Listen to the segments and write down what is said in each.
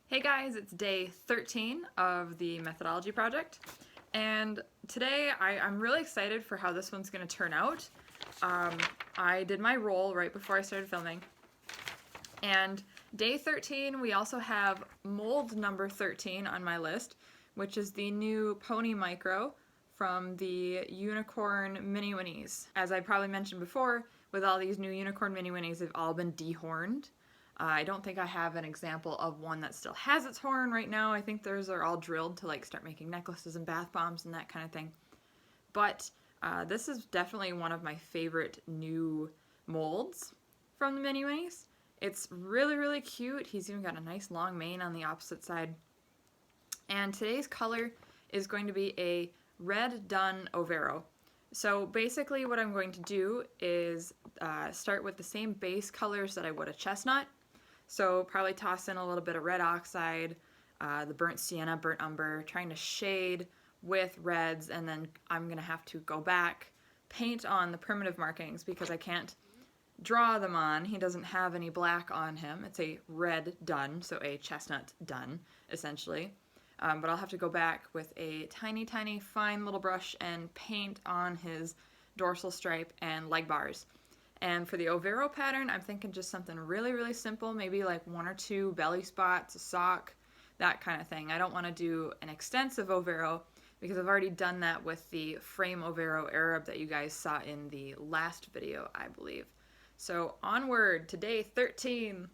Hey guys, it's day 13 of the methodology project, and today I'm really excited for how this one's going to turn out. I did my roll right before I started filming, and day 13 we also have mold number 13 on my list, which is the new Pony Micro from the Unicorn Mini Winnies. As I probably mentioned before, with all these new Unicorn Mini Winnies, they've all been dehorned. I don't think I have an example of one that still has its horn right now. I think theirs are all drilled to like start making necklaces and bath bombs and that kind of thing. But this is definitely one of my favorite new molds from the Mini Winnies. It's really, really cute. He's even got a nice long mane on the opposite side. And today's color is going to be a red dun overo. So basically what I'm going to do is start with the same base colors that I would a chestnut. So probably toss in a little bit of red oxide, the burnt sienna, burnt umber, trying to shade with reds, and then I'm going to have to go back, paint on the primitive markings because I can't draw them on. He doesn't have any black on him. It's a red dun, so a chestnut dun, essentially. But I'll have to go back with a tiny, tiny, fine little brush and paint on his dorsal stripe and leg bars. And for the overo pattern, I'm thinking just something really, really simple, maybe like one or two belly spots, a sock, that kind of thing. I don't want to do an extensive overo because I've already done that with the frame overo Arab that you guys saw in the last video, I believe. So onward to day 13.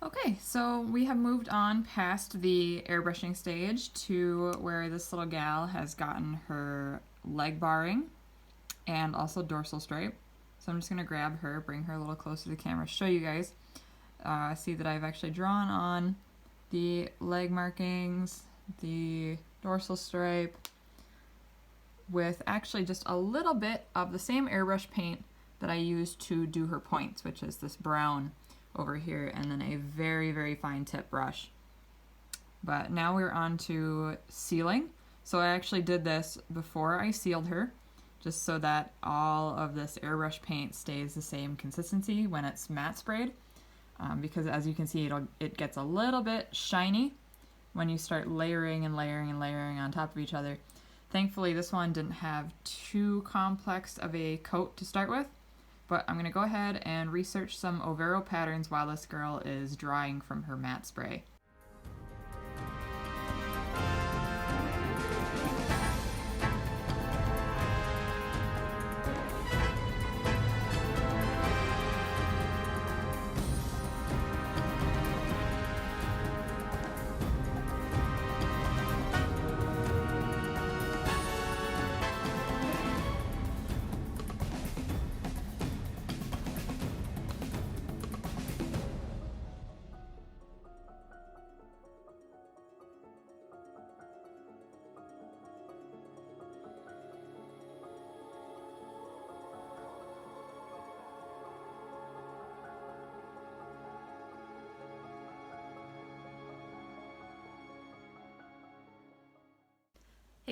Okay, so we have moved on past the airbrushing stage to where this little gal has gotten her leg barring and also dorsal stripe. So I'm just going to grab her, bring her a little closer to the camera, show you guys. See that I've actually drawn on the leg markings, the dorsal stripe, with actually just a little bit of the same airbrush paint that I used to do her points, which is this brown over here, and then a very, very fine tip brush. But now we're on to sealing. So I actually did this before I sealed her, just so that all of this airbrush paint stays the same consistency when it's matte sprayed, because as you can see, it gets a little bit shiny when you start layering and layering and layering on top of each other. Thankfully, this one didn't have too complex of a coat to start with, but I'm going to go ahead and research some overo patterns while this girl is drying from her matte spray.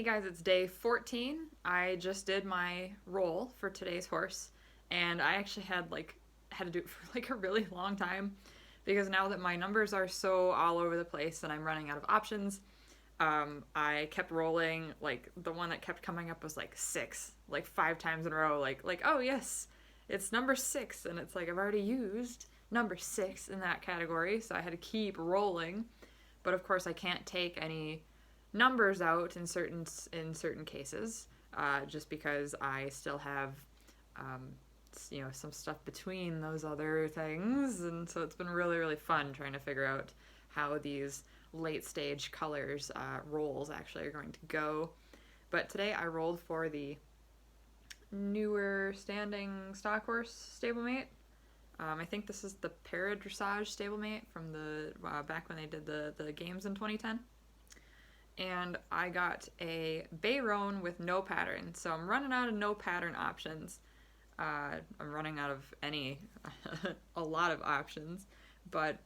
Hey guys, it's day 14. I just did my roll for today's horse, and I actually had to do it for like a really long time because now that my numbers are so all over the place and I'm running out of options, I kept rolling. Like the one that kept coming up was like 6, like 5 times in a row. Like oh yes, it's number 6, and it's like I've already used number 6 in that category, so I had to keep rolling. But of course, I can't take any numbers out in certain cases, just because I still have some stuff between those other things, and so it's been really fun trying to figure out how these late stage colors rolls actually are going to go. But today I rolled for the newer standing stock horse stablemate. I think this is the para dressage stablemate from the back when they did the games in 2010. And I got a bay roan with no pattern, so I'm running out of no pattern options. I'm running out of a lot of options, but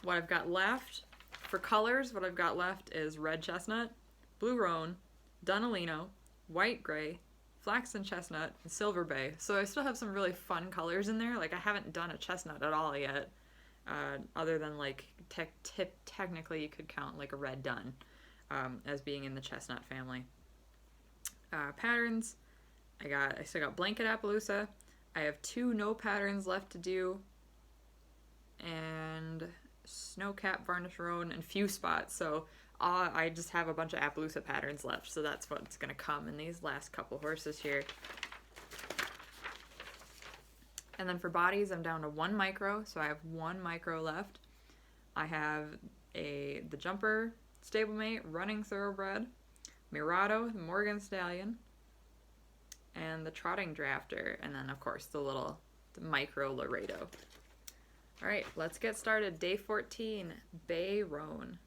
what I've got left for colors, what I've got left is red chestnut, blue roan, Dunalino, white gray, flaxen chestnut, and silver bay. So I still have some really fun colors in there. Like I haven't done a chestnut at all yet, other than like technically you could count like a red dun as being in the chestnut family. Patterns, I still got blanket Appaloosa. I have 2 no patterns left to do, and snowcap varnish roan and few spots. So I just have a bunch of Appaloosa patterns left, so that's what's going to come in these last couple horses here. And then for bodies, I'm down to 1 micro, so I have 1 micro left. I have the jumper stablemate running thoroughbred, Mirado, the Morgan Stallion, and the trotting drafter, and then of course the micro Laredo. All right, let's get started. Day 14, bay roan.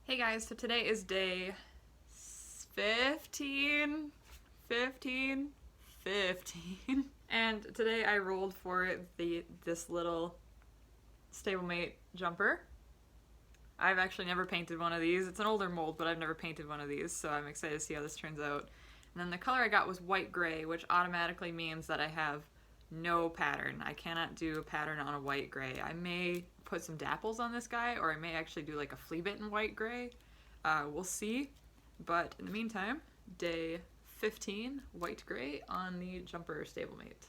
Hey guys, so today is day 15, and today I rolled for this little stablemate jumper. I've actually never painted one of these. It's an older mold, but I've never painted one of these, so I'm excited to see how this turns out. And then the color I got was white gray, which automatically means that I have no pattern. I cannot do a pattern on a white gray. I may put some dapples on this guy, or I may actually do like a flea bitten white gray. We'll see. But in the meantime, day 15, white gray on the jumper stablemate.